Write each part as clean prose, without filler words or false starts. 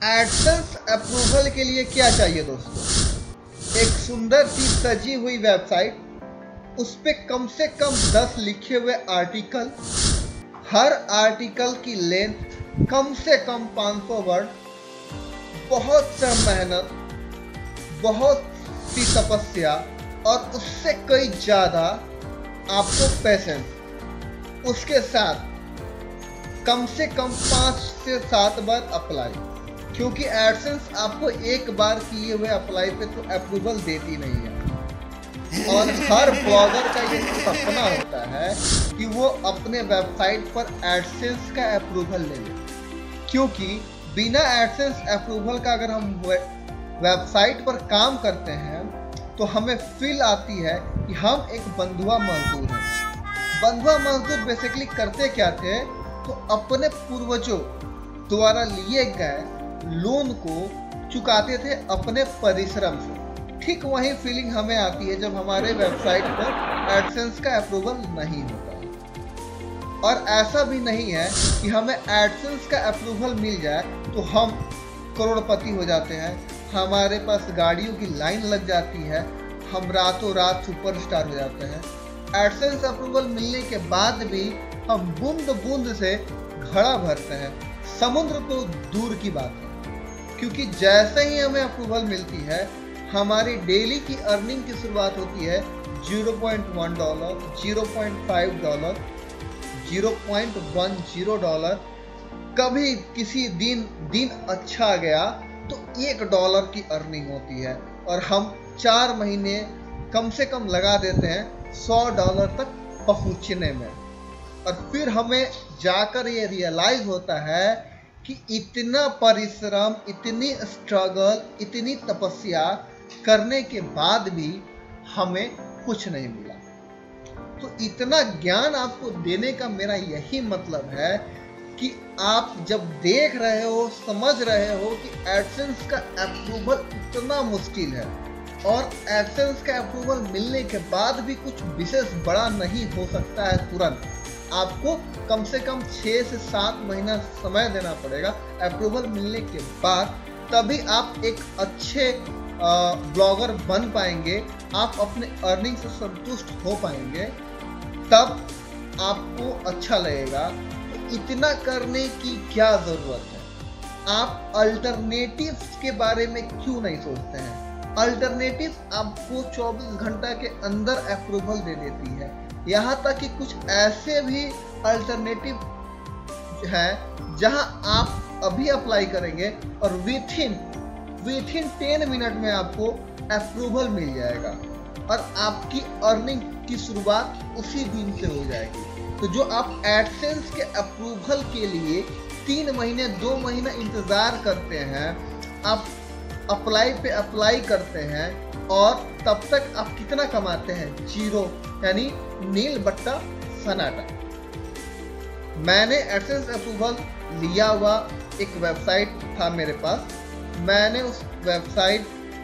AdSense approval के लिए क्या चाहिए दोस्तों? एक सुंदर सी सजी हुई वेबसाइट, उस पे कम से कम 10 लिखे हुए आर्टिकल, हर आर्टिकल की लेंथ कम से कम 500 वर्ड, बहुत सा मेहनत, बहुत सी तपस्या और उससे कई ज़्यादा आपको पेशेंस, उसके साथ कम से कम 5 से 7 बार अप्लाई, क्योंकि एडसेंस आपको एक बार किए हुए अप्लाई पे तो अप्रूवल देती नहीं है। और हर ब्लॉगर का ये सपना होता है कि वो अपने वेबसाइट पर एडसेंस का अप्रूवल ले ले, क्योंकि बिना एडसेंस अप्रूवल का अगर हम वेबसाइट पर काम करते हैं तो हमें फील आती है कि हम एक बंधुआ मजदूर हैं। बंधुआ मजदूर बेसिकली करते क्या थे, तो अपने पूर्वजों द्वारा लिए गए लोन को चुकाते थे अपने परिश्रम से। ठीक वही फीलिंग हमें आती है जब हमारे वेबसाइट पर एडसेंस का अप्रूवल नहीं होता। और ऐसा भी नहीं है कि हमें एडसेंस का अप्रूवल मिल जाए तो हम करोड़पति हो जाते हैं, हमारे पास गाड़ियों की लाइन लग जाती है, हम रातों रात सुपरस्टार हो जाते हैं। एडसेंस अप्रूवल मिलने के बाद भी हम बूंद बूंद से घड़ा भरते हैं, समुद्र तो दूर की बात है। क्योंकि जैसे ही हमें अप्रूवल मिलती है, हमारी डेली की अर्निंग की शुरुआत होती है $0.1, $0.5, $0.10। कभी किसी दिन अच्छा गया तो $1 की अर्निंग होती है और हम 4 महीने कम से कम लगा देते हैं $100 तक पहुंचने में। और फिर हमें जाकर ये रियलाइज होता है कि इतना परिश्रम, इतनी स्ट्रगल, इतनी तपस्या करने के बाद भी हमें कुछ नहीं मिला। तो इतना ज्ञान आपको देने का मेरा यही मतलब है कि आप जब देख रहे हो, समझ रहे हो कि एडसेंस का अप्रूवल इतना मुश्किल है और एडसेंस का अप्रूवल मिलने के बाद भी कुछ विशेष बड़ा नहीं हो सकता है तुरंत, आपको कम से कम 6 से 7 महीना समय देना पड़ेगा अप्रूवल मिलने के बाद, तभी आप एक अच्छे ब्लॉगर बन पाएंगे, आप अपने अर्निंग से संतुष्ट हो पाएंगे, तब आपको अच्छा लगेगा। तो इतना करने की क्या ज़रूरत है? आप अल्टरनेटिव्स के बारे में क्यों नहीं सोचते हैं? अल्टरनेटिव आपको 24 घंटा के अंदर अप्रूवल दे देती है। यहाँ तक कि कुछ ऐसे भी अल्टरनेटिव हैं जहाँ आप अभी अप्लाई करेंगे और विथिन 10 मिनट में आपको अप्रूवल मिल जाएगा और आपकी अर्निंग की शुरुआत उसी दिन से हो जाएगी। तो जो आप एडसेंस के अप्रूवल के लिए 3 महीने 2 महीना इंतज़ार करते हैं, आप अप्लाई पे अप्लाई करते हैं और तब तक आप कितना कमाते हैं? 0, यानी नील बट्टा सन्नाटा। मैंने एडसेंस अप्रूवल लिया हुआ एक वेबसाइट था मेरे पास, मैंने उस वेबसाइट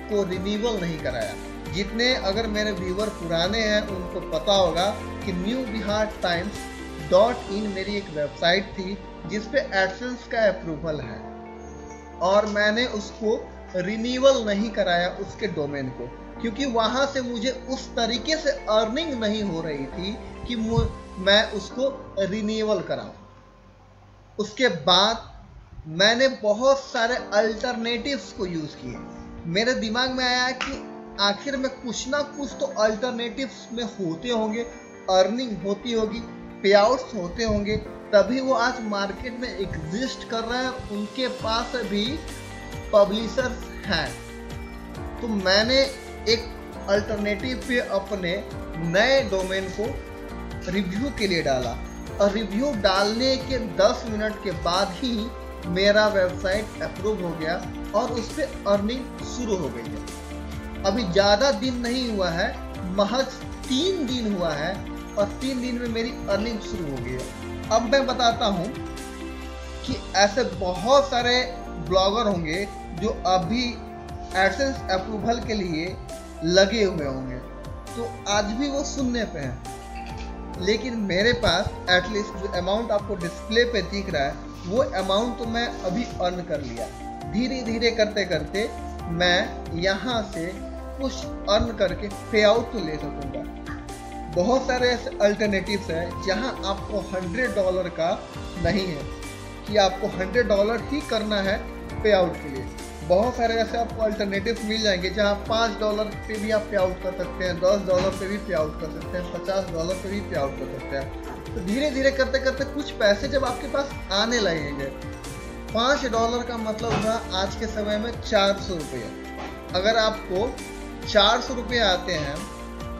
को रिन्यूअल नहीं कराया। जितने अगर मेरे व्यूअर पुराने हैं उनको पता होगा कि newbihartimes.in मेरी एक वेबसाइट थी जिस पे एडसेंस का अप्रूवल है, और मैंने उसको रिन्यूअल नहीं कराया उसके डोमेन को, क्योंकि वहाँ से मुझे उस तरीके से अर्निंग नहीं हो रही थी कि मैं उसको रिन्यूअल कराऊँ। उसके बाद मैंने बहुत सारे अल्टरनेटिव्स को यूज़ किए। मेरे दिमाग में आया कि आखिर में कुछ ना कुछ तो अल्टरनेटिव्स में होते होंगे, अर्निंग होती होगी, पे आउट्स होते होंगे, तभी वो आज मार्केट में एग्जिस्ट कर रहे हैं, उनके पास भी पब्लिशर्स हैं। तो मैंने एक अल्टरनेटिव पे अपने नए डोमेन को रिव्यू के लिए डाला और रिव्यू डालने के 10 मिनट के बाद ही मेरा वेबसाइट अप्रूव हो गया और उस पर अर्निंग शुरू हो गई है। अभी ज़्यादा दिन नहीं हुआ है, महज 3 दिन हुआ है और 3 दिन में मेरी अर्निंग शुरू हो गई है। अब मैं बताता हूँ कि ऐसे बहुत सारे ब्लॉगर होंगे जो अभी एडसेंस अप्रूवल के लिए लगे हुए होंगे, तो आज भी वो सुनने पे हैं, लेकिन मेरे पास एटलीस्ट जो अमाउंट आपको डिस्प्ले पे दिख रहा है वो अमाउंट तो मैं अभी अर्न कर लिया। धीरे धीरे करते करते मैं यहाँ से कुछ अर्न करके पे आउट तो ले सकूँगा। बहुत सारे ऐसे अल्टरनेटिव्स हैं जहाँ आपको $100 का नहीं है कि आपको $100 ही करना है पे आउट के लिए। बहुत सारे ऐसे आपको अल्टरनेटिव्स मिल जाएंगे जहाँ $5 पे भी आप पे आउट कर सकते हैं, $10 पे भी पे आउट कर सकते हैं, $50 पे भी पे आउट कर सकते हैं। तो धीरे धीरे करते करते कुछ पैसे जब आपके पास आने लगेंगे, $5 का मतलब हुआ आज के समय में 400 रुपये। अगर आपको 400 रुपये आते हैं,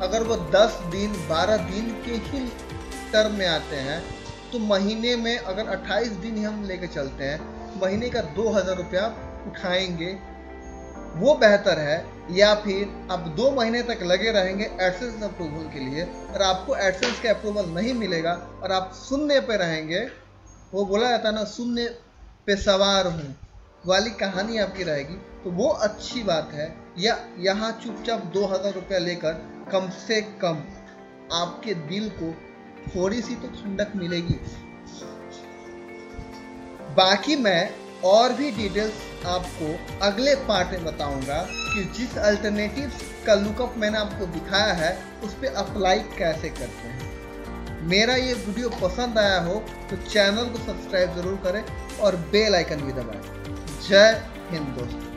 अगर वो 10 दिन 12 दिन के ही टर्म में आते हैं, तो महीने में अगर 28 दिन हम लेके चलते हैं, महीने का 2000 रुपया उठाएंगे, वो बेहतर है। या फिर आप 2 महीने तक लगे रहेंगे एडसेंस अप्रूवल के लिए और आपको एडसेंस का अप्रूवल नहीं मिलेगा और आप सुनने पे रहेंगे, वो बोला जाता है ना, सुनने पे सवार हूँ वाली कहानी आपकी रहेगी, तो वो अच्छी बात है। या यहाँ चुपचाप 2000 रुपया लेकर कम से कम आपके दिल को थोड़ी सी तो ठंडक मिलेगी। बाकी मैं और भी डिटेल्स आपको अगले पार्ट में बताऊंगा कि जिस अल्टरनेटिव का लुकअप मैंने आपको दिखाया है उस पर अप्लाई कैसे करते हैं। मेरा ये वीडियो पसंद आया हो तो चैनल को सब्सक्राइब जरूर करें और बेल आइकन भी दबाएं। जय हिंद दोस्तों।